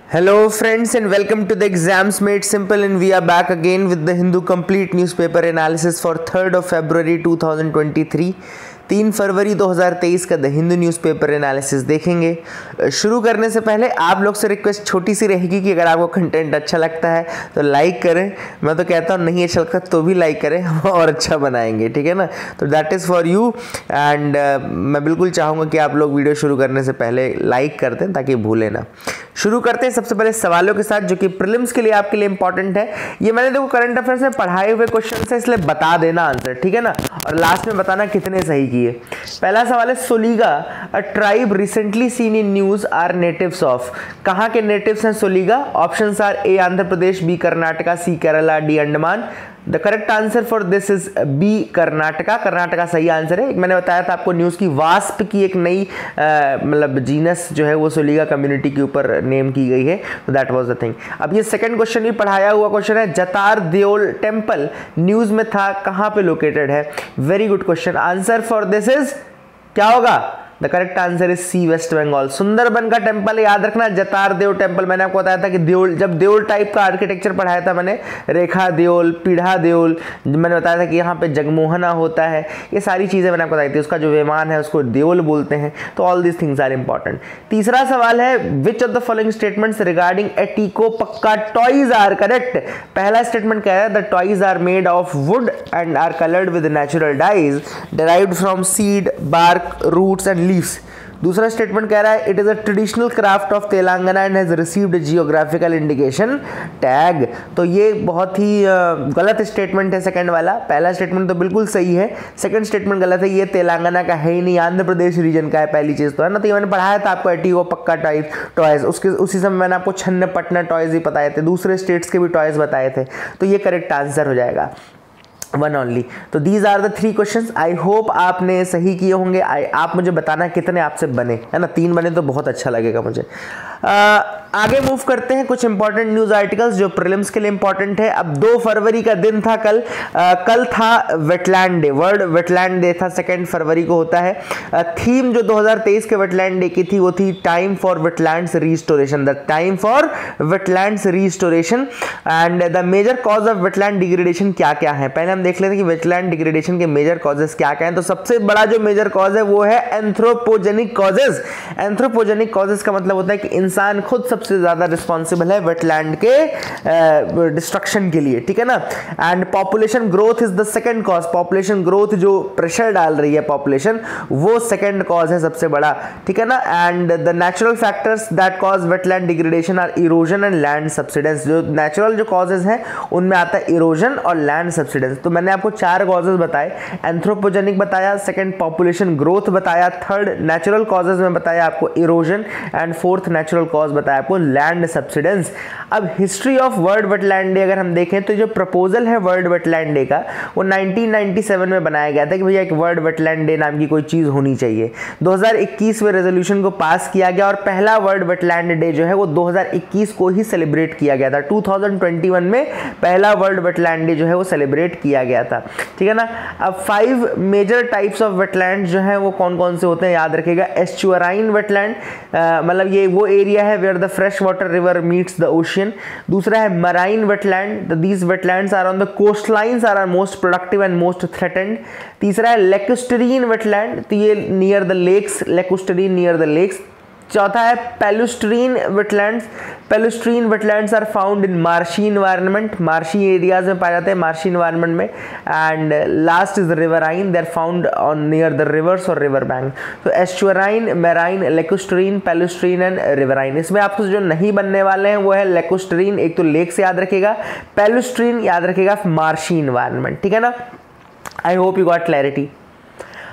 Hello friends and welcome to the Exams Made Simple, and we are back again with the Hindu complete newspaper analysis for 3rd of February 2023। 3 फरवरी 2023 का the Hindu newspaper analysis देखेंगे। शुरू करने से पहले आप लोग से रिक्वेस्ट छोटी सी रहेगी कि अगर आपको कंटेंट अच्छा लगता है तो लाइक करें। मैं तो कहता हूँ नहीं अच्छा लगता तो भी लाइक करें, हम और अच्छा बनाएंगे, ठीक है ना। तो that is for you and मैं बिल्कुल चाहूँगा कि आप लोग वीडियो शुरू करने से पहले लाइक कर दें ताकि भूलें ना। शुरू करते हैं सबसे पहले सवालों के साथ जो कि प्रीलिम्स के लिए आपके लिए इंपॉर्टेंट है। ये मैंने देखो करंट अफेयर्स में पढ़ाए हुए क्वेश्चन है, इसलिए बता देना आंसर, ठीक है ना, और लास्ट में बताना कितने सही किए। पहला सवाल है Soliga, a tribe recently seen in news are natives of. कहाँ के नेटिव्स हैं Soliga? Options are A Andhra Pradesh, B Karnataka, C Kerala, D Andaman. The correct answer for this is B Karnataka. Karnataka सही आंसर है। मैंने बताया था आपको न्यूज़ की वास्प की एक नई मतलब जीनस जो है वो सोलीगा कम्युनिटी के ऊपर नेम की गई है, तो दैट वाज द थिंग। अब ये सेकंड क्वेश्चन भी पढ़ाया हुआ क्वेश्चन है। जतार देओल टेम्पल न्यूज़ में था, कहाँ पे लोकेटेड है? Very good question. Answer for this is क्या होगा? The correct answer is C, West Bengal. Sundarban का टेम्पल है, याद रखना, जतार देव टेम्पल। मैंने आपको बताया था कि देओल, जब देओल टाइप का आर्किटेक्चर पढ़ाया था मैंने, रेखा देओल, पीढ़ा देओल, मैंने बताया था कि यहाँ पे जगमोहना होता है, ये सारी चीज़ें मैंने आपको बताई थी। उसका जो विमान है उसको देओल बोलते हैं। तो all these things are important. तीसरा सवाल है which of the following statements regarding Etikoppaka toys are correct. पहला स्टेटमेंट क्या है? The toys are made of wood and are coloured with natural dyes derived from seed, bark, roots and leaves. दूसरा statement कह रहा है it is a traditional craft of Telangana and has received geographical indication tag. तो ये बहुत ही गलत statement है second वाला। पहला स्टेटमेंट तो बिल्कुल सही है, सेकंड स्टेटमेंट गलत है। ये तेलंगाना का है ही नहीं, आंध्र प्रदेश रीजन का है, पहली चीज़ तो है ना। तो ये मैंने पढ़ाया था आपको एटिको पक्का टॉयज, उसके उसी समय मैंने आपको छन्नपटना टॉयज भी बताए थे, दूसरे स्टेट्स के भी टॉयज बताए थे। तो ये करेक्ट आंसर हो जाएगा, वन ओनली। तो these are the 3 questions. I hope आपने सही किए होंगे। आप मुझे बताना कितने आपसे बने, है ना। 3 बने तो बहुत अच्छा लगेगा मुझे। आगे मूव करते हैं कुछ इंपॉर्टेंट न्यूज आर्टिकल्स जो प्रीलिम्स के लिए इंपॉर्टेंट है। अब 2 फरवरी का दिन था कल। कल था wetland day, world wetland day था, 2 फरवरी को होता है। थीम जो 2023 के वेटलैंड डे की थी वो थी time for wetlands restoration, the time for wetlands restoration and the major cause of wetland degradation क्या क्या है। पहले हम देख लेते हैं कि वेटलैंड डिग्रेडेशन के मेजर कॉजेस क्या क्या हैं। तो सबसे बड़ा जो मेजर कॉज है वो है एंथ्रोपोजेनिक कॉजेस। एंथ्रोपोजेनिक कॉजेस का मतलब होता है कि इंसान खुद सबसे ज्यादा रिस्पॉन्सिबल है वेटलैंड के डिस्ट्रक्शन के लिए, ठीक है ना। And population growth is the second cause. Population growth जो प्रेशर डाल रही है पॉपुलेशन, वो सेकंड कॉज है सबसे बड़ा, ठीक है ना। And the natural factors that cause wetland degradation are erosion and land subsidence. जो नेचुरल जो कॉजेज हैं उनमें आता है इरोजन और लैंड सब्सिडेंस। तो मैंने आपको 4 कॉजेज बताए, एंथ्रोपोजेनिक बताया, सेकंड पॉपुलेशन ग्रोथ बताया, थर्ड नेचुरल कॉजेज में बताया आपको erosion, and fourth natural cause बताया आपको लैंड सब्सिडेंस। अब history of world wetland day अगर हम देखें तो जो प्रपोजल है वर्ल्ड वेटलैंड डे का वो 1997 में बनाया गया था कि भैया एक वर्ल्ड वेटलैंड डे नाम की कोई चीज होनी चाहिए। 2021 में रेजोल्यूशन को पास किया गया और पहला वर्ल्ड वेटलैंड डे जो है वो 2021 को ही सेलिब्रेट किया गया था। 2021 में पहला वर्ल्ड वेटलैंड डे जो है वो सेलिब्रेट किया गया था, ठीक है ना। अब 5 मेजर टाइप्स ऑफ वेटलैंड जो है वो कौन कौन से होते हैं याद रखिएगा। एस्चुअराइन वेटलैंड, मतलब ये वो एरिया है where the fresh water river meets the ocean. दूसरा है marine wetland, these wetlands are on the coast lines are most productive and most threatened. तीसरा है लेकुस्टरीन वेटलैंड, तो ये near the lakes, lacustrine near the lakes. चौथा है palustrine wetlands. Palustrine wetlands are found in marshy environment, marshy areas में पाए जाते हैं, मार्शी इन्वायरमेंट में। And last is riverine, they are found on near the reverse और river bank. तो एस्चुअराइन, marine, लेकुस्ट्रीन, पेलुस्ट्रीन and riverine. इसमें आपको जो नहीं बनने वाले हैं वो है लेकुस्ट्रीन, एक तो लेक से याद रखिएगा, पेलुस्ट्रीन याद रखिएगा मार्शी इन्वायरमेंट, ठीक है ना। आई होप यू गॉट क्लैरिटी।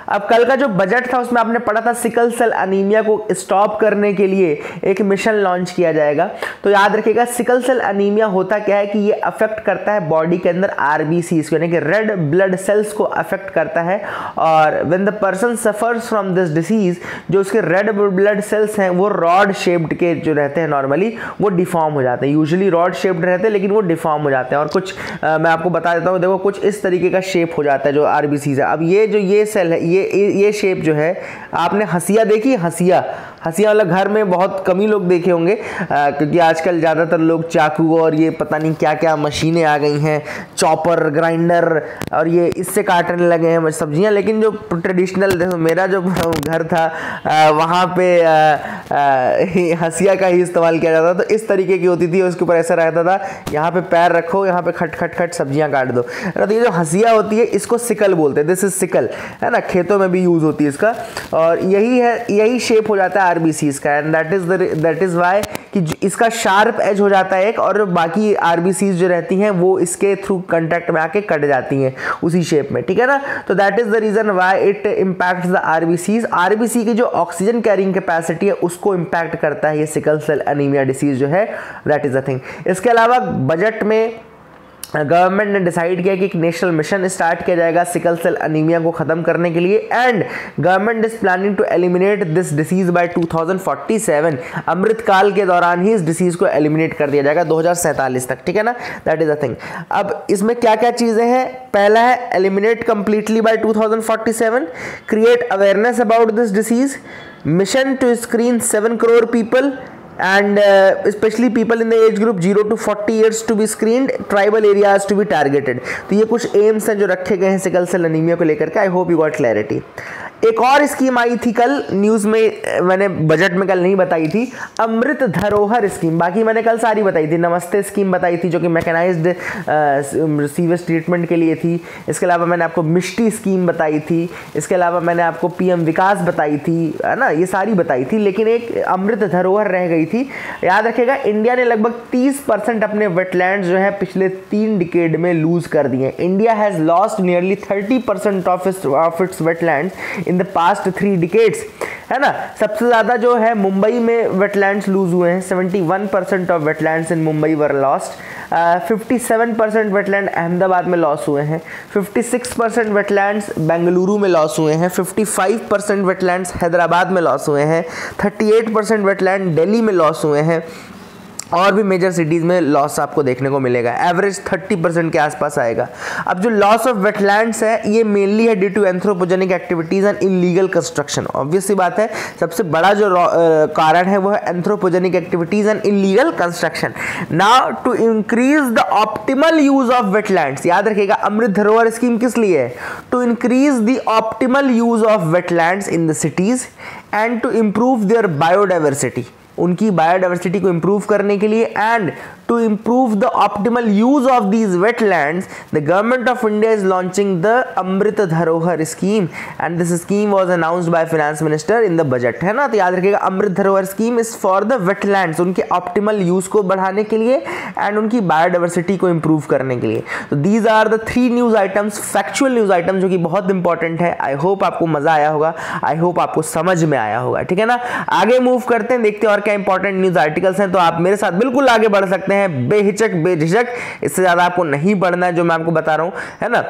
अब कल का जो बजट था उसमें आपने पढ़ा था सिकल सेल अनीमिया को स्टॉप करने के लिए एक मिशन लॉन्च किया जाएगा। तो याद रखिएगा सिकल सेल अनीमिया होता क्या है कि ये अफेक्ट करता है बॉडी के अंदर आरबीसीज को, यानी कि रेड ब्लड सेल्स को अफेक्ट करता है। और when the person suffers from this disease, जो उसके रेड ब्लड सेल्स हैं वो रॉड शेप्ड के जो रहते हैं नॉर्मली वो डिफॉर्म हो जाते हैं। यूजुअली रॉड शेप्ड रहते हैं लेकिन वो डिफॉर्म हो जाते हैं। और कुछ मैं आपको बता देता हूँ, देखो कुछ इस तरीके का शेप हो जाता है जो आरबीसीज है। अब ये जो ये सेल है, ये शेप जो है, आपने हंसिया देखी, हंसिया हंसिया वाला घर में बहुत कम ही लोग देखे होंगे, क्योंकि आजकल ज़्यादातर लोग चाकू और ये पता नहीं क्या क्या मशीनें आ गई हैं, चॉपर, ग्राइंडर, और ये इससे काटने लगे हैं सब्जियां। लेकिन जो ट्रेडिशनल, देखो मेरा जो घर था वहाँ पे हंसिया का ही इस्तेमाल किया जाता था। तो इस तरीके की होती थी, उसके ऊपर ऐसा रहता था, यहाँ पे पैर रखो, यहाँ पे खट खट खट सब्जियां काट दो। तो ये जो हंसिया होती है इसको सिकल बोलते हैं, दिस इज सिकल, है ना, खेतों में भी यूज होती है इसका। और यही शेप हो जाता है आरबीसीज का, एंड दैट इज वाई कि इसका शार्प एज हो जाता है एक, और बाकी आरबीसीज जो रहती हैं वो इसके थ्रू कांटेक्ट में आके कट जाती हैं उसी शेप में, ठीक है ना। तो that is the reason why it impacts the RBCs. RBC की जो ऑक्सीजन कैरिंग कैपेसिटी है उसको इंपैक्ट करता है ये सिकल सेल एनीमिया डिसीज जो है, दैट इज द थिंग। इसके अलावा बजट में गवर्नमेंट ने डिसाइड किया कि एक नेशनल मिशन स्टार्ट किया जाएगा सिकल सेल एनीमिया को खत्म करने के लिए, and government is planning to eliminate this disease by 2047। Amrit Kaal के दौरान ही इस डिसीज को एलिमिनेट कर दिया जाएगा 2047 तक, ठीक है ना, दैट इज द थिंग। अब इसमें क्या क्या चीजें हैं, पहला है eliminate completely by 2047, create awareness about this disease, mission to screen 7 crore people and especially people in the age group 0 to 40 years to be screened, tribal areas to be targeted। तो ये कुछ एम्स हैं जो रखे गए हैं सिकल सेल एनीमिया को लेकर के। आई होप यू गॉट क्लैरिटी। एक और स्कीम आई थी कल न्यूज़ में, मैंने बजट में कल नहीं बताई थी, अमृत धरोहर स्कीम। बाकी मैंने कल सारी बताई थी, नमस्ते स्कीम बताई थी जो कि मैकेनाइज्ड सीवेज ट्रीटमेंट के लिए थी। इसके अलावा मैंने आपको मिष्टी स्कीम बताई थी, इसके अलावा मैंने आपको पीएम विकास बताई थी, है ना, ये सारी बताई थी। लेकिन एक अमृत धरोहर रह गई थी। याद रखिएगा, इंडिया ने लगभग 30% अपने वेटलैंड्स जो है पिछले 3 डिकेड में लूज कर दिए। India has lost nearly 30% of its wetlands in the past 3 decades, है ना। सबसे ज़्यादा जो है मुंबई में वेटलैंड्स लूज हुए हैं, 71% of wetlands in Mumbai were lost. 57% wetland Ahmedabad में लॉस हुए हैं, 56% वेटलैंड्स बेंगलुरु में लॉस हुए हैं, 55% वेटलैंड्स हैदराबाद में लॉस हुए हैं, 38% वेटलैंड दिल्ली में लॉस हुए हैं, और भी मेजर सिटीज़ में लॉस आपको देखने को मिलेगा। एवरेज 30% के आसपास आएगा। अब जो लॉस ऑफ वेटलैंड्स है ये मेनली है due to anthropogenic activities and illegal construction. Obvious सी बात है, सबसे बड़ा जो कारण है वो है anthropogenic activities and illegal construction. Now to increase the optimal use of wetlands, याद रखिएगा अमृत धरोहर स्कीम किस लिए है, to increase the optimal use of wetlands in the cities and to improve their biodiversity, उनकी बायोडाइवर्सिटी को इंप्रूव करने के लिए, and to improve the optimal use of these wetlands the government of India is launching the Amrit Dharohar scheme, and this scheme was announced by finance minister in the budget, है ना। तो याद रखिएगा Amrit Dharohar scheme is for the wetlands, उनके optimal use को बढ़ाने के लिए एंड उनकी बायोडाइवर्सिटी को इंप्रूव करने के लिए। तो these are the 3 news items, factual news item जो कि बहुत इंपॉर्टेंट है। आई होप आपको मजा आया होगा, आई होप आपको समझ में आया होगा, ठीक है ना। आगे मूव करते हैं, देखते हैं और क्या इंपॉर्टेंट न्यूज आर्टिकल्स हैं। तो आप मेरे साथ बिल्कुल आगे बढ़ सकते हैं बेहिचक बेझिझक, इससे ज्यादा आपको नहीं बढ़ना है जो मैं आपको बता रहा हूं, है ना।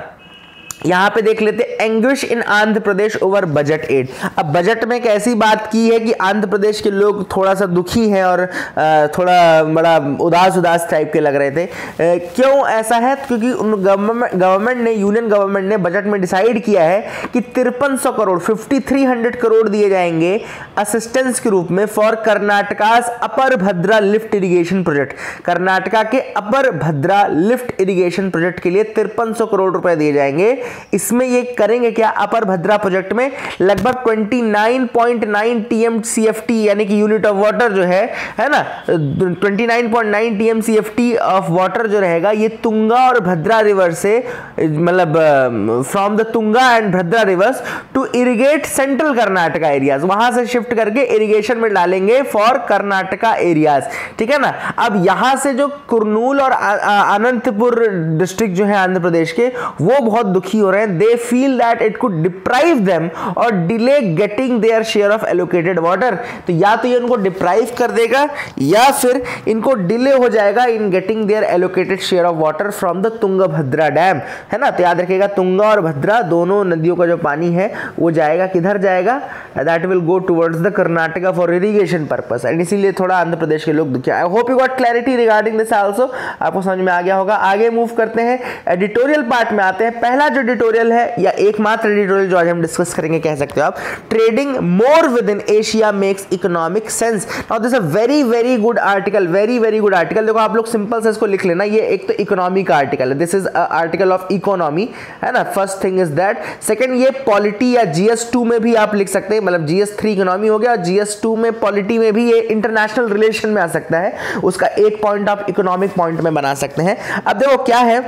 यहाँ पे देख लेते हैं एंग्विश इन आंध्र प्रदेश ओवर बजट एड। अब बजट में एक ऐसी बात की है कि आंध्र प्रदेश के लोग थोड़ा सा दुखी हैं और थोड़ा बड़ा उदास टाइप के लग रहे थे। क्यों ऐसा है, क्योंकि गवर्नमेंट ने, यूनियन गवर्नमेंट ने बजट में डिसाइड किया है कि 5300 करोड़ 5300 करोड़ दिए जाएंगे असिस्टेंस के रूप में for Karnataka's upper Bhadra lift irrigation project. Karnataka के upper Bhadra lift irrigation project के लिए 5300 करोड़ रुपए दिए जाएंगे। इसमें ये करेंगे क्या, अपर भद्रा प्रोजेक्ट में लगभग 29.9 TMCFT यानी कि यूनिट ऑफ वाटर जो है ना, 29.9 TMCFT ऑफ वाटर जो रहेगा ये तुंगा और भद्रा रिवर से, मतलब from the Tunga and Bhadra rivers to irrigate central Karnataka areas, वहां से शिफ्ट करके इरिगेशन में डालेंगे फॉर कर्नाटका एरियाज, ठीक है ना। अब यहां से जो कुर्नूल और अनंतपुर डिस्ट्रिक्ट जो है आंध्र प्रदेश के, वो बहुत दुखी हो रहे हैं। They feel that it could deprive them और delay getting their share of allocated water. तो या तो ये उनको डिप्राइव कर देगा या फिर इनको डिले हो जाएगा in getting their allocated share of water from the Tungabhadra dam, है ना। तो याद रखिएगा तुंगा और भद्रा दोनों नदियों का जो पानी है वो जाएगा किधर जाएगा, that will go towards the Karnataka for irrigation purpose, and इसीलिए थोड़ा आंध्र प्रदेश के लोग दुखी। आई hope you got clarity regarding this also, आपको समझ में आ गया होगा। आगे मूव करते हैं, एडिटोरियल पार्ट में आते हैं। पहला जो एडिटोरियल है या एकमात्र एडिटोरियल जो आज हम डिस्कस करेंगे, कह सकते हो आप, trading more within Asia makes economic sense. Now this a very very good article, very good article. देखो आप लोग सिंपल से इसको लिख लेना, ये एक तो इकोनॉमी का आर्टिकल है, this is article of economy, है ना। First thing is that. Second, ये पॉलिटी या GS2 में भी आप लिख सकते हैं, मतलब GS3 इकोनॉमी हो गया और GS2 में पॉलिटी में भी ये इंटरनेशनल रिलेशन में आ सकता है, उसका एक पॉइंट आप इकोनॉमिक पॉइंट में बना सकते हैं। अब देखो क्या है,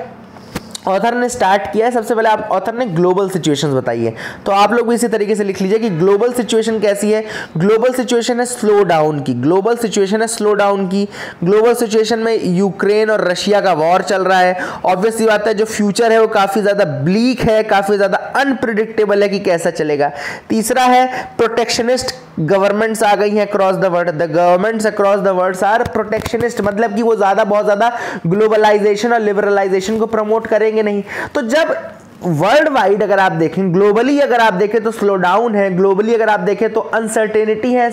ऑथर ने स्टार्ट किया है, सबसे पहले आप ऑथर ने ग्लोबल सिचुएशंस बताई है, तो आप लोग भी इसी तरीके से लिख लीजिए कि ग्लोबल सिचुएशन कैसी है। ग्लोबल सिचुएशन है स्लो डाउन की, ग्लोबल सिचुएशन है स्लो डाउन की। ग्लोबल सिचुएशन में यूक्रेन और रशिया का वॉर चल रहा है, ऑब्वियस सी बात है जो फ्यूचर है वो काफ़ी ज़्यादा ब्लीक है, काफ़ी ज़्यादा अनप्रिडिक्टेबल है कि कैसा चलेगा। तीसरा है प्रोटेक्शनिस्ट गवर्नमेंट्स आ गई हैं across the world, the governments across the world are protectionist, मतलब कि वो बहुत ज़्यादा ग्लोबलाइजेशन और लिबरलाइजेशन को प्रमोट करेंगे नहीं। तो जब वर्ल्ड वाइड अगर आप देखें, ग्लोबली अगर आप देखें तो स्लो डाउन है, ग्लोबली अगर आप देखें तो अनसर्टेनिटी है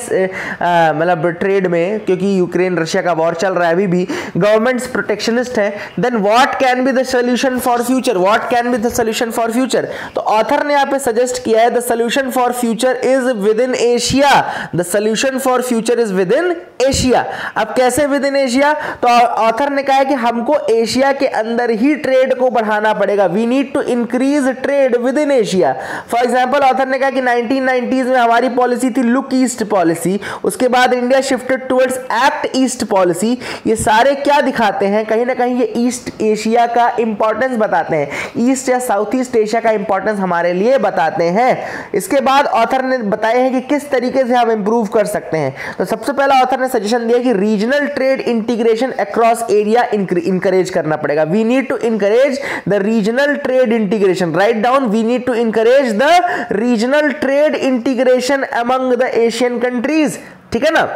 मतलब ट्रेड में, क्योंकि यूक्रेन रशिया का वॉर चल रहा है अभी भी, गवर्नमेंट्स प्रोटेक्शनिस्ट हैं, then what can be the solution for future, what can be the solution for future. तो ऑथर ने यहाँ पे सजेस्ट किया है the solution for future is within Asia, the solution for future is within Asia. अब कैसे within Asia, तो author ने कहा है कि हमको एशिया के अंदर ही ट्रेड को बढ़ाना पड़ेगा, we need to increase trade within Asia. For example author ने कहा कि 1990s में हमारी पॉलिसी थी लुक ईस्ट पॉलिसी, उसके बाद India shifted towards act east policy. ये सारे क्या दिखाते हैं, कहीं ना कहीं ये ईस्ट एशिया का इंपॉर्टेंस बताते हैं, ईस्ट या साउथ ईस्ट एशिया का इंपॉर्टेंस हमारे लिए बताते हैं। इसके बाद ऑथर ने बताया है कि किस तरीके से हम इंप्रूव कर सकते हैं। तो सबसे पहला ऑथर ने सजेशन दिया कि regional trade integration across area encourage करना पड़ेगा, we need to encourage the regional trade integration, write down, we need to encourage the regional trade integration among the Asian countries, ठीक है ना।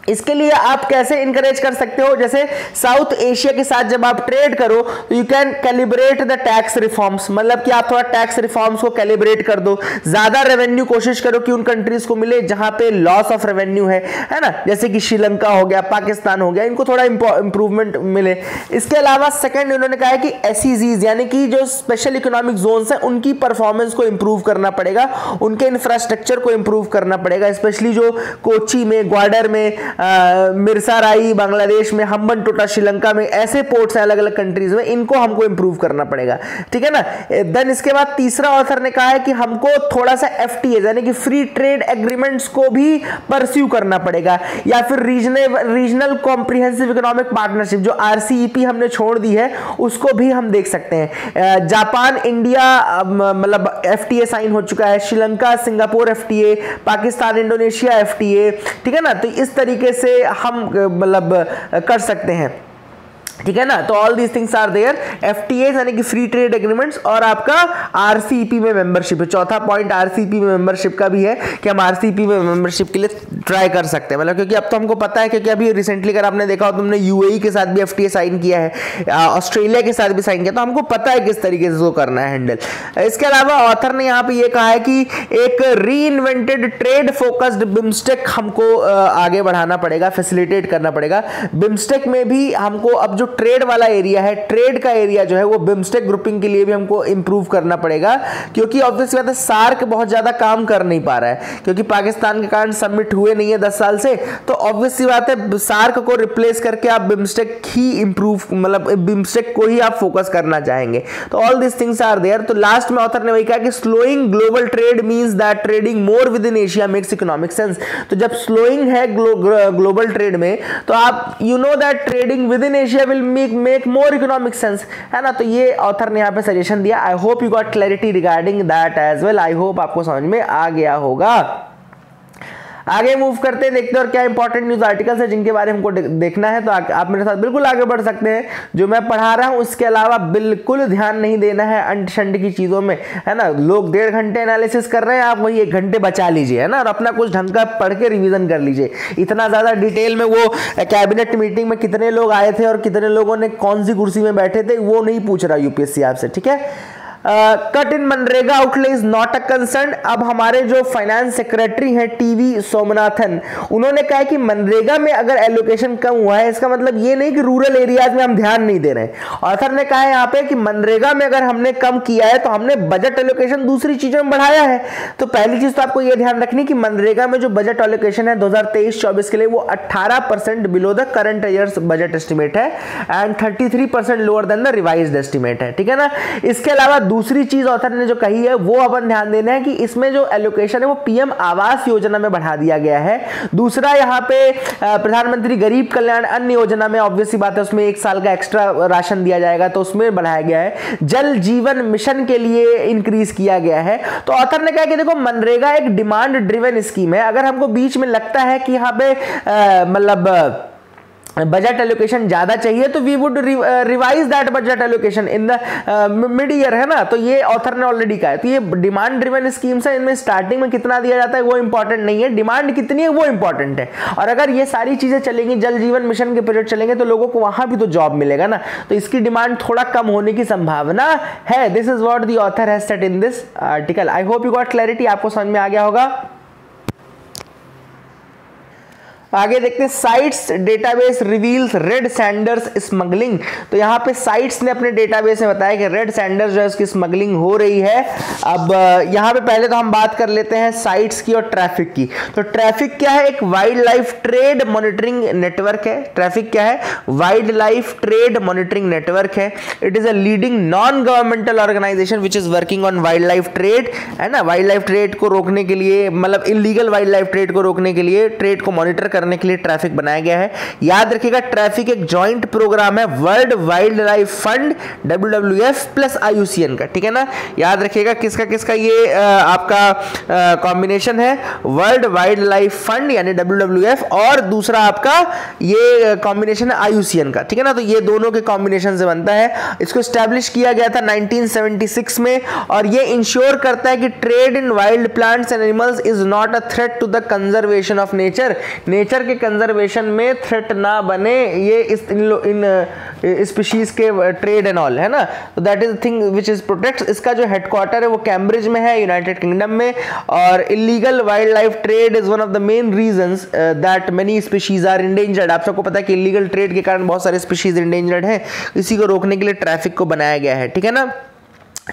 इसके लिए आप कैसे इंकरेज कर सकते हो, जैसे साउथ एशिया के साथ जब आप ट्रेड करो तो you can calibrate the tax reforms, मतलब कि आप थोड़ा टैक्स रिफॉर्म्स को कैलिब्रेट कर दो, ज्यादा रेवेन्यू कोशिश करो कि उन कंट्रीज को मिले जहां पे लॉस ऑफ रेवेन्यू है ना, जैसे कि श्रीलंका हो गया, पाकिस्तान हो गया, इनको थोड़ा इंप्रूवमेंट मिले। इसके अलावा सेकंड उन्होंने कहा है कि SEZs यानी कि जो स्पेशल इकोनॉमिक जोन्स हैं उनकी परफॉर्मेंस को इंप्रूव करना पड़ेगा, उनके इंफ्रास्ट्रक्चर को इंप्रूव करना पड़ेगा, स्पेशली जो कोची में, ग्वाडर में, मिर्साराई बांग्लादेश में, हम्बनटोटा श्रीलंका में, ऐसे पोर्ट्स हैं अलग अलग कंट्रीज में, इनको हमको इंप्रूव करना पड़ेगा, ठीक है ना। देन इसके बाद तीसरा ऑथर ने कहा है कि हमको थोड़ा सा FTA यानी कि फ्री ट्रेड एग्रीमेंट्स को भी परस्यू करना पड़ेगा, या फिर रीजनल कॉम्प्रिहेंसिव इकोनॉमिक पार्टनरशिप जो RCEP हमने छोड़ दी है उसको भी हम देख सकते हैं। जापान इंडिया मतलब FTA साइन हो चुका है, Sri Lanka Singapore FTA, Pakistan Indonesia FTA, ठीक है ना। तो इस तरीके से हम मतलब कर सकते हैं, ठीक है ना। तो all these things are there, FTA यानी कि फ्री ट्रेड एग्रीमेंट्स, और आपका RCEP में मेंबरशिप है। चौथा पॉइंट RCEP में मेंबरशिप का भी है कि हम RCEP में मेंबरशिप के लिए ट्राई कर सकते हैं, मतलब क्योंकि अब तो हमको पता है, क्योंकि अभी रिसेंटली अगर आपने देखा हो तो हमने UAE के साथ भी FTA साइन किया है, ऑस्ट्रेलिया के साथ भी साइन किया, तो हमको पता है किस तरीके से इसको करना है हैंडल। इसके अलावा ऑथर ने यहाँ पे ये कहा है कि एक री इन्वेंटेड ट्रेड फोकस्ड बिम्स्टेक हमको आगे बढ़ाना पड़ेगा, फैसिलिटेट करना पड़ेगा। बिम्स्टेक में भी हमको अब जो ट्रेड वाला एरिया है, ट्रेड का एरिया जो है वो बिम्स्टेक ग्रुपिंग के लिए भी हमको इंप्रूव करना पड़ेगा, क्योंकि ऑब्वियसली बात है सार्क बहुत ज्यादा काम कर नहीं पा रहा है, क्योंकि पाकिस्तान के कारण सबमिट हुए नहीं है 10 साल से, तो ऑब्वियसली बात है सार्क को रिप्लेस करके आप बिम्स्टेक ही इंप्रूव, मतलब बिम्स्टेक को ही आप फोकस करना चाहेंगे। तो all this things are there. तो लास्ट में ऑथर ने वही कहा कि slowing global trade means that trading more within Asia makes economic sense. तो जब स्लोइंग है ग्लोबल ट्रेड में, तो आप you know that trading within Asia will make more economic sense, है ना। तो ये ऑथर ने यहाँ पे सजेशन दिया। I hope you got clarity regarding that as well, I hope आपको समझ में आ गया होगा। आगे मूव करते हैं, देखते हैं और क्या इंपॉर्टेंट न्यूज आर्टिकल्स है जिनके बारे में हमको देखना है। तो आप मेरे साथ बिल्कुल आगे बढ़ सकते हैं। जो मैं पढ़ा रहा हूं उसके अलावा बिल्कुल ध्यान नहीं देना है अंट शंट की चीजों में, है ना। लोग 1.5 घंटे एनालिसिस कर रहे हैं, आप वही 1 घंटे बचा लीजिए, है ना, और अपना कुछ ढंग का पढ़ के रिवीजन कर लीजिए। इतना ज्यादा डिटेल में वो कैबिनेट मीटिंग में कितने लोग आए थे और कितने लोगों ने कौन सी कुर्सी में बैठे थे वो नहीं पूछ रहा यूपीएससी आपसे, ठीक है। Cut in MNREGA outlay is not a concern. अब हमारे जो फाइनेंस सेक्रेटरी हैं टीवी सोमनाथन, उन्होंने कहा है कि मनरेगा में अगर एलोकेशन कम हुआ है इसका मतलब ये नहीं कि रूरल एरियाज में हम ध्यान नहीं दे रहे हैं। ऑथर ने कहा है यहाँ पे कि मनरेगा में अगर हमने कम किया है तो हमने बजट एलोकेशन दूसरी चीजों में बढ़ाया है। तो पहली चीज तो आपको ये ध्यान रखनी कि मनरेगा में जो बजट एलोकेशन है 2023-24 के लिए वो 18% below the current year's budget estimate है and 33% lower than the revised estimate है, ठीक है ना। इसके अलावा दूसरी चीज ऑथर ने जो कही है वो अपन ध्यान देना है कि इसमें जो एलोकेशन है वो पीएम आवास योजना में बढ़ा दिया गया है। दूसरा यहाँ पे प्रधानमंत्री गरीब कल्याण अन्न योजना में ऑब्वियस सी बात है उसमें 1 साल का एक्स्ट्रा राशन दिया जाएगा तो उसमें बढ़ाया गया है। जल जीवन मिशन के लिए इंक्रीज किया गया है। तो ऑथर ने कहा कि देखो मनरेगा एक डिमांड ड्रिवन स्कीम है। अगर हमको बीच में लगता है कि यहाँ पे मतलब बजट एलोकेशन ज्यादा चाहिए तो we would revise that budget allocation in the mid year, है ना। तो ये ऑथर ने ऑलरेडी कहा है। तो ये डिमांड ड्रिवन स्कीम्स है, इनमें स्टार्टिंग में कितना दिया जाता है वो इंपॉर्टेंट नहीं है, डिमांड कितनी है वो इंपॉर्टेंट है। और अगर ये सारी चीजें चलेंगी, जल जीवन मिशन के प्रोजेक्ट चलेंगे तो लोगों को वहां भी तो जॉब मिलेगा ना। तो इसकी डिमांड थोड़ा कम होने की संभावना है। This is what the author has said in this article. I hope you got clarity, आपको समझ में आ गया होगा। आगे देखते हैं sites database reveals red Sanders smuggling. तो यहाँ पे साइट्स ने अपने डेटाबेस में बताया कि रेड सैंडर्स जो है उसकी स्मगलिंग हो रही है। अब यहाँ पे पहले तो हम बात कर लेते हैं साइट्स की और ट्रैफिक की। तो ट्रैफिक क्या है? एक wild life trade monitoring network है। ट्रैफिक क्या है? Wild life trade monitoring network है। It is a leading non governmental organisation which is working on wild life trade, है ना। वाइल्ड लाइफ ट्रेड को रोकने के लिए, मतलब इलीगल वाइल्ड लाइफ ट्रेड को रोकने के लिए, ट्रेड को मॉनिटर करने के लिए ट्रैफिक बनाया गया है। याद रखिएगा ट्रैफिक एक जॉइंट प्रोग्राम है world wild life fund WWF plus IUCN का, ठीक है ना। याद रखिएगा किसका किसका ये आपका कॉम्बिनेशन है, वर्ल्ड वाइल्ड लाइफ फंड यानी WWF और दूसरा आपका ये कॉम्बिनेशन है IUCN का, ठीक है ना। तो ये दोनों के कॉम्बिनेशन से बनता है। इसको स्टैब्लिश किया गया था 1976 में और ये इंश्योर करता है कि trade in wild plants and animals is not a threat to the conservation of nature. Nature के कंजर्वेशन में थ्रेट ना बने ये इन स्पीशीज के ट्रेड एंड ऑल, है ना। तो that is thing which is protect. इसका जो हेडक्वार्टर है वो कैम्ब्रिज में है, यूनाइटेड किंगडम में। और illegal wild life trade is one of the main reasons that many species are endangered. आप सबको पता है कि इलीगल ट्रेड के कारण बहुत सारे स्पीशीज इंडेंजर्ड हैं। इसी को रोकने के लिए ट्रैफिक को बनाया गया है, ठीक है ना।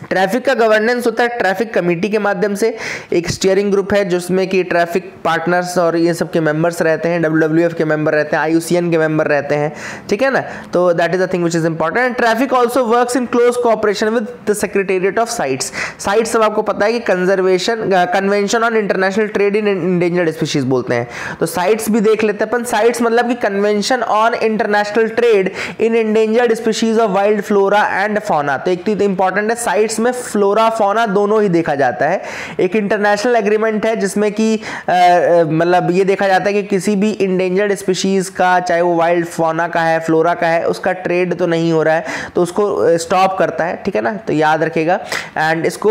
ट्रैफिक का गवर्नेंस होता है ट्रैफिक कमेटी के माध्यम से। एक स्टीयरिंग ग्रुप है जिसमें कि ट्रैफिक पार्टनर्स और ये सब के मेंबर्स रहते हैं, WWF के मेंबर रहते हैं, IUCN के मेंबर रहते हैं, ठीक है ना। तो that is a thing which is important. Traffic also works in close cooperation with the secretariat of sites. Sites सब आपको पता है कि convention on international trade in endangered species बोलते हैं। तो साइट्स भी देख लेते हैं अपन। साइट्स मतलब कि convention on international trade in endangered species of wild flora and fauna. तो एक तो इंपॉर्टेंट है साइट्स में फ्लोरा फौना दोनों ही देखा जाता है। एक इंटरनेशनल एग्रीमेंट है जिसमें कि मतलब ये देखा जाता है कि किसी भी इंडेंजर्ड स्पीशीज का, चाहे वो वाइल्ड फौना का है, फ्लोरा का है, उसका ट्रेड तो नहीं हो रहा है तो उसको स्टॉप करता है, ठीक है ना। तो याद रखेगा। एंड इसको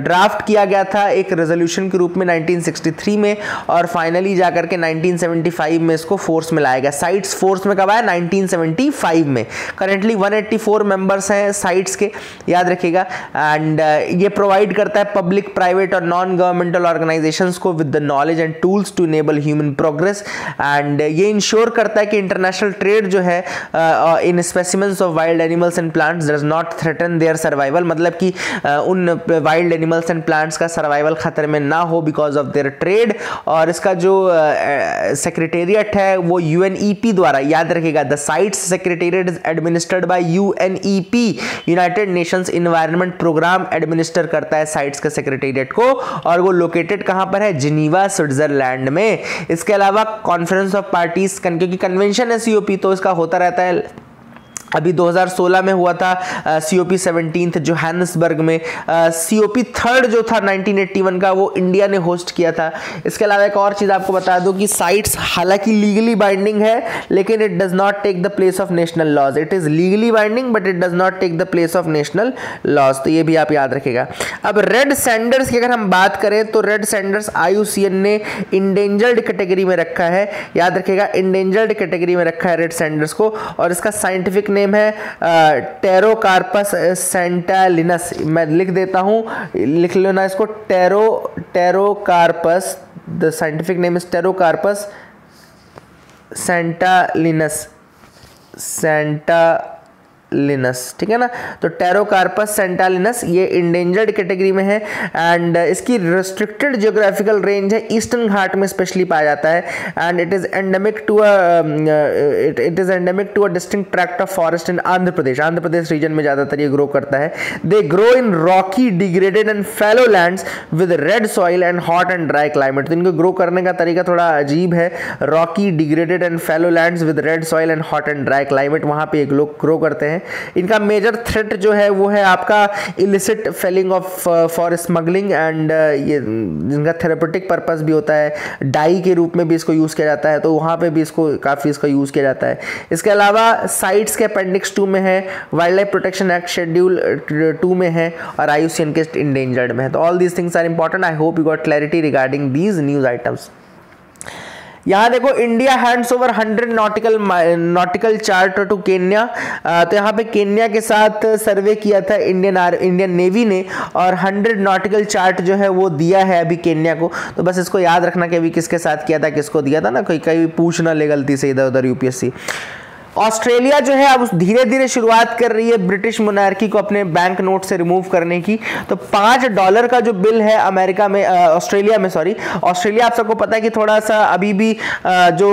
ड्राफ्ट किया गया था एक रेजोल्यूशन के रूप में 1963 में और फाइनली जाकर के 1975 में इसको फोर्स में लाया गया। साइट्स फोर्स में कब आया? 1975 में। करेंटली 184 मेंबर्स हैं साइट्स के, याद रखिएगा। एंड ये प्रोवाइड करता है पब्लिक, प्राइवेट और नॉन गवर्नमेंटल ऑर्गेनाइजेशंस को with the knowledge and tools to enable human progress. And ये इंश्योर करता है कि इंटरनेशनल ट्रेड जो है in specimens of wild animals and plants does not threaten their survival. मतलब कि उन वाइल्ड एनिमल्स एंड प्लांट्स का सर्वाइवल खतरे में ना हो बिकॉज ऑफ देयर ट्रेड। और इसका जो सेक्रेटेरिएट है वो UNEP द्वारा, याद रखिएगा, the CITES secretariat is administered by UNEP, United Nations Environment Programme administer करता है साइट्स के सेक्रेटेरिएट को। और वो लोकेटेड कहां पर है? जिनीवा, स्विट्जरलैंड में। इसके अलावा कॉन्फ्रेंस ऑफ पार्टीज, क्योंकि कन्वेंशन है COP तो इसका होता रहता है। अभी 2016 में हुआ था COP 17 जोहान्सबर्ग में। COP 3 जो था 1981 का वो इंडिया ने होस्ट किया था। इसके अलावा एक और चीज़ आपको बता दूं कि साइट्स हालांकि लीगली बाइंडिंग है लेकिन it does not take the place of national laws. It is legally binding but it does not take the place of national laws. तो ये भी आप याद रखिएगा। अब रेड सैंडर्स की अगर हम बात करें तो रेड सैंडर्स IUCN ने इंडेंजर्ड कैटेगरी में रखा है। याद रखिएगा इंडेंजर्ड कैटेगरी में रखा है रेड सैंडर्स को। और इसका साइंटिफिक नेम है टेरोकार्पस सेंटालिनस। मैं लिख देता हूँ, लिख लेना इसको, Pterocarpus, the scientific name is Pterocarpus santalinus, ठीक है ना। तो टेरोकार्पस सेंटालिनस ये इंडेंजर्ड कैटेगरी में है एंड इसकी रिस्ट्रिक्टेड जियोग्राफिकल रेंज है, ईस्टर्न घाट में स्पेशली पाया जाता है and it is endemic to a distinct tract of forest in Andhra Pradesh region में ज़्यादातर ये ग्रो करता है। They grow in rocky degraded and fallow lands with red soil and hot and dry climate. तो इनको ग्रो करने का तरीका थोड़ा अजीब है, rocky degraded and fallow lands with red soil and hot and dry climate, वहाँ पे एक लोग ग्रो करते हैं। इनका मेजर थ्रेट जो है वो है आपका illicit felling of for smuggling and ये जिनका थेरेपेटिक पर्पस भी होता है, डाई के रूप में भी इसको यूज़ किया जाता है, तो वहाँ पे भी इसको काफ़ी इसका यूज़ किया जाता है। इसके अलावा साइट्स के अपेंडिक्स 2 में है, wild life protection act schedule 2 में है और IUCN के इंडेंजर्ड में है। तो all these things are important. I hope you got clarity regarding these news items. यहाँ देखो, India hands over 100 nautical chart to Kenya. तो यहाँ पे केन्या के साथ सर्वे किया था इंडियन नेवी ने और 100 नॉटिकल चार्ट जो है वो दिया है अभी केन्या को। तो बस इसको याद रखना कि अभी किसके साथ किया था, किसको दिया था ना, कोई कहीं पूछ ना ले गलती से इधर उधर UPSC। ऑस्ट्रेलिया जो है अब धीरे धीरे शुरुआत कर रही है ब्रिटिश मोनार्की को अपने बैंक नोट से रिमूव करने की। तो $5 का जो बिल है ऑस्ट्रेलिया आप सबको पता है कि थोड़ा सा अभी भी जो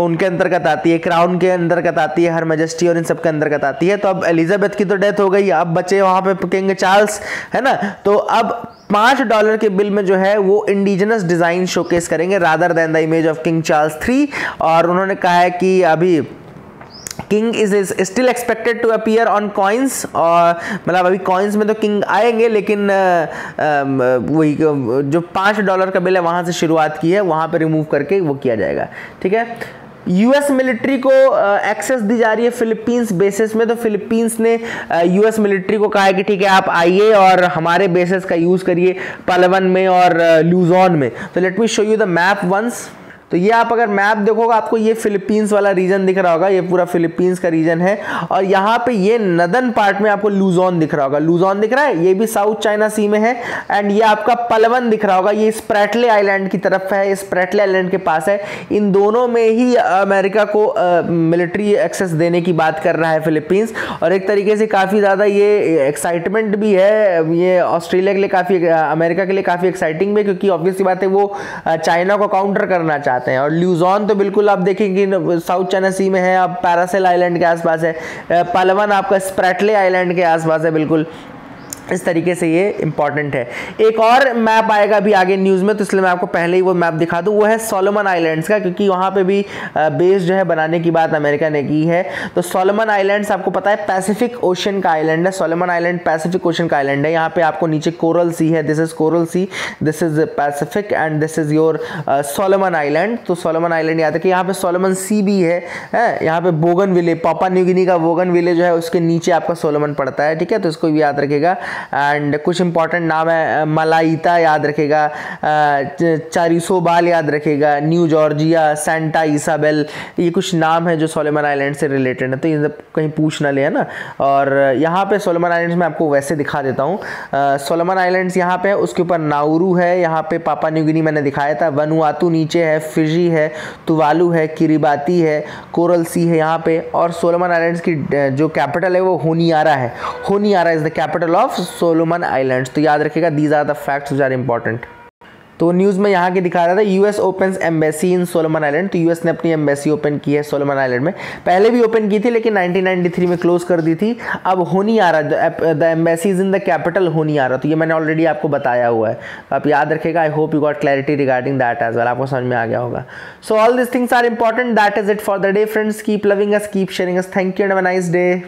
उनके अंतर्गत आती है, क्राउन के अंतर्गत आती है, हर मैजेस्टी और इन सब के अंतर्गत आती है। तो अब एलिजाबेथ की तो डेथ हो गई, अब बचे वहाँ पे किंग चार्ल्स, है ना। तो अब $5 के बिल में जो है वो इंडिजिनस डिजाइन शोकेस करेंगे rather than the image of King Charles 3। और उन्होंने कहा है कि अभी king is still expected to appear on coins, और मतलब अभी कॉइन्स में तो किंग आएंगे, लेकिन वही जो $5 का बिल है वहाँ से शुरुआत की है, वहाँ पे रिमूव करके वो किया जाएगा। ठीक है। यूएस मिलिट्री को एक्सेस दी जा रही है फिलीपींस बेसिस में। तो फिलीपींस ने यूएस मिलिट्री को कहा है कि ठीक है आप आइए और हमारे बेसिस का यूज़ करिए पलावन में और लुजोन में। तो let me show you the map once. तो ये आप अगर मैप देखोगे आपको ये फिलीपींस वाला रीजन दिख रहा होगा, ये पूरा फिलीपींस का रीजन है और यहाँ पे ये नदर्न पार्ट में आपको लुजोन दिख रहा होगा। लुजोन दिख रहा है, ये भी साउथ चाइना सी में है एंड ये आपका पलावन दिख रहा होगा, ये स्प्रैटले आइलैंड की तरफ है, स्प्रैटले आइलैंड के पास है। इन दोनों में ही अमेरिका को मिलिट्री एक्सेस देने की बात कर रहा है फिलीपींस। और एक तरीके से काफ़ी ज़्यादा ये एक्साइटमेंट भी है, ये ऑस्ट्रेलिया के लिए काफ़ी, अमेरिका के लिए काफ़ी एक्साइटिंग भी, क्योंकि ऑब्वियसली बात है वो चाइना को काउंटर करना चाहते हैं। और ल्यूजॉन तो बिल्कुल आप देखेंगे साउथ चाइना सी में है, आप पैरासेल आइलैंड के आसपास है, पलावन आपका स्प्रैटले आइलैंड के आसपास है, बिल्कुल इस तरीके से ये इंपॉर्टेंट है। एक और मैप आएगा अभी आगे न्यूज़ में, तो इसलिए मैं आपको पहले ही वो मैप दिखा दूं, वो है सोलोमन आइलैंड्स का, क्योंकि वहाँ पे भी बेस जो है बनाने की बात अमेरिका ने की है। तो सोलोमन आइलैंड्स आपको पता है पैसिफिक ओशन का आइलैंड है, सोलोमन आइलैंड पैसिफिक ओशन का आइलैंड है। यहाँ पे आपको नीचे कोरल सी है, this is Coral Sea, this is Pacific and this is your Solomon island. तो सोलोमन आइलैंड याद रखिए, यहाँ पे सोलोमन सी भी है, यहाँ पे बोगन विले, पापा न्यू गिनी का बोगन विले जो है उसके नीचे आपका सोलोमन पड़ता है। ठीक है, तो इसको भी याद रखिएगा। एंड कुछ इंपॉर्टेंट नाम है, मलाइता याद रखेगा, चारिसोबाल याद रखेगा, न्यू जॉर्जिया, सेंटा इसाबेल, ये कुछ नाम है जो सोलोमन आइलैंड से रिलेटेड है, तो ये सब कहीं पूछ ना ले, है ना। और यहाँ पे सोलोमन आइलैंड्स में आपको वैसे दिखा देता हूँ, सोलोमन आइलैंड्स यहाँ पे है, उसके ऊपर नाउरू है, यहाँ पे पापा न्यू गिनी मैंने दिखाया था, वनुआतू नीचे है, फिजी है, तुवालू है, किरिबाती है, कोरल सी है यहाँ पे। और सोलोमन आइलैंड्स की जो कैपिटल है वो होनियारा है, Honiara is the capital of Solomon Islands. तो याद रखिएगा, these are the facts which are important. तो न्यूज़ में यहाँ के दिखा रहा था US opens embassy in Solomon island. तो यूएस ने अपनी एम्बेसी ओपन की है सोलोमन आइलैंड में, पहले भी ओपन की थी लेकिन 1993 में क्लोज कर दी थी। अब Honiara, the embassy is in the capital Honiara, तो ये मैंने ऑलरेडी आपको बताया हुआ है, तो आप याद रखेगा। I hope you got clarity regarding that as well, आपको समझ में आ गया होगा। So all this things are important, that is it for the day friends. Keep loving us, keep sharing us, thank you and have a nice day.